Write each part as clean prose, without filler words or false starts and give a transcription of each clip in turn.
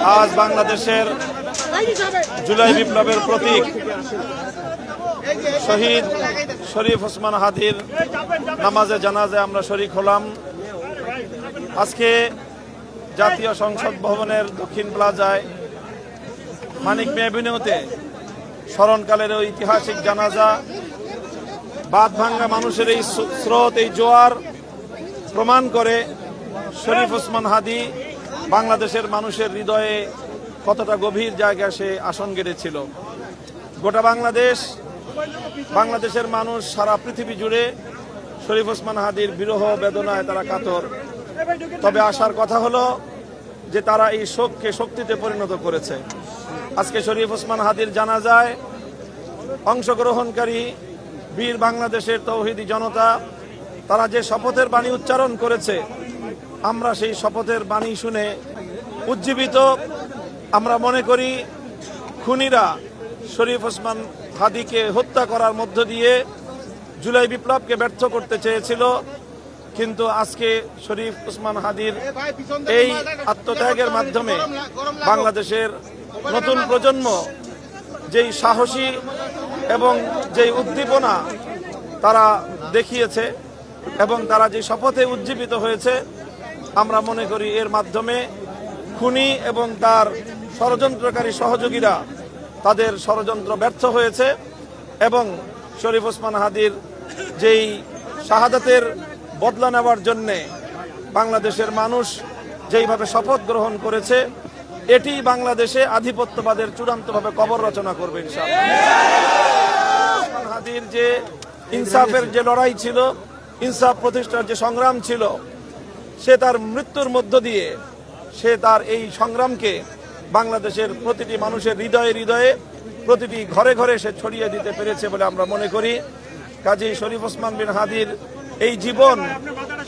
আজ বাংলাদেশের জুলাই বিপ্লবের প্রতীক শহীদ শরীফ ওসমান হাদির নামাজে জানাজে আমরা শরীক হলাম। আজকে জাতীয় সংসদ ভবনের দক্ষিণ প্লাজায় মানিক মিয়া এভিনিউতে স্মরণকালের ঐতিহাসিক জানাজা, বাঁধ ভাঙ্গা মানুষের এই স্রোত, এই জোয়ার প্রমাণ করে শরীফ ওসমান হাদি বাংলাদেশের মানুষের হৃদয়ে কতটা গভীর জায়গায় সে আসন গেড়েছিল। গোটা বাংলাদেশের মানুষ সারা পৃথিবী জুড়ে শরীফ ওসমান হাদির বিরহ বেদনায় তারা কাতর। তবে আসার কথা হলো যে তারা এই শোককে শক্তিতে পরিণত করেছে। আজকে শরীফ ওসমান হাদির জানাজায় অংশগ্রহণকারী বীর বাংলাদেশের তৌহিদি জনতা তারা যে শপথের বাণী উচ্চারণ করেছে, আমরা সেই শপথের বাণী শুনে উজ্জীবিত। আমরা মনে করি খুনিরা শরীফ ওসমান হাদিকে হত্যা করার মধ্য দিয়ে জুলাই বিপ্লবকে ব্যর্থ করতে চেয়েছিল, কিন্তু আজকে শরীফ ওসমান হাদির এই আত্মত্যাগের মাধ্যমে বাংলাদেশের নতুন প্রজন্ম যেই সাহসী এবং যেই উদ্দীপনা তারা দেখিয়েছে এবং তারা যে শপথে উজ্জীবিত হয়েছে, আমরা মনে করি এর মাধ্যমে খুনি এবং তার ষড়যন্ত্রকারী সহযোগীরা তাদের ষড়যন্ত্র ব্যর্থ হয়েছে এবং শরীফ ওসমান হাদির যেই শাহাদাতের বদলা নেওয়ার জন্যে বাংলাদেশের মানুষ যেইভাবে শপথ গ্রহণ করেছে, এটি বাংলাদেশে আধিপত্যবাদের চূড়ান্তভাবে কবর রচনা করবে ইনশাআল্লাহ। ওসমান হাদির যে ইনসাফের যে লড়াই ছিল, ইনসাফ প্রতিষ্ঠার যে সংগ্রাম ছিল, সে তার মৃত্যুর মধ্য দিয়ে সে তার এই সংগ্রামকে বাংলাদেশের প্রতিটি মানুষের হৃদয়ে হৃদয়ে, প্রতিটি ঘরে ঘরে সে ছড়িয়ে দিতে পেরেছে বলে আমরা মনে করি। কাজী শরীফ ওসমান বিন হাদির এই জীবন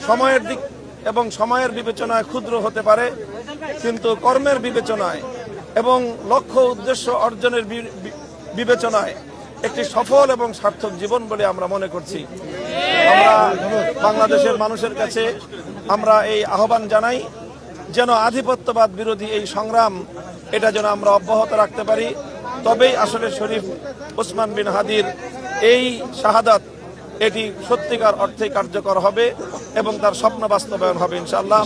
সময়ের দিক এবং সময়ের বিবেচনায় ক্ষুদ্র হতে পারে, কিন্তু কর্মের বিবেচনায় এবং লক্ষ্য উদ্দেশ্য অর্জনের বিবেচনায় একটি সফল এবং সার্থক জীবন বলে আমরা মনে করছি। আমরা বাংলাদেশের মানুষের কাছে আমরা এই আহ্বান জানাই যেন আধিপত্যবাদ বিরোধী এই সংগ্রাম এটা যেন আমরা অব্যাহত রাখতে পারি। তবেই আসলে শরীফ ওসমান বিন হাদির এই শাহাদাত এটি সত্যিকার অর্থে কার্যকর হবে এবং তার স্বপ্ন বাস্তবায়ন হবে ইনশাআল্লাহ।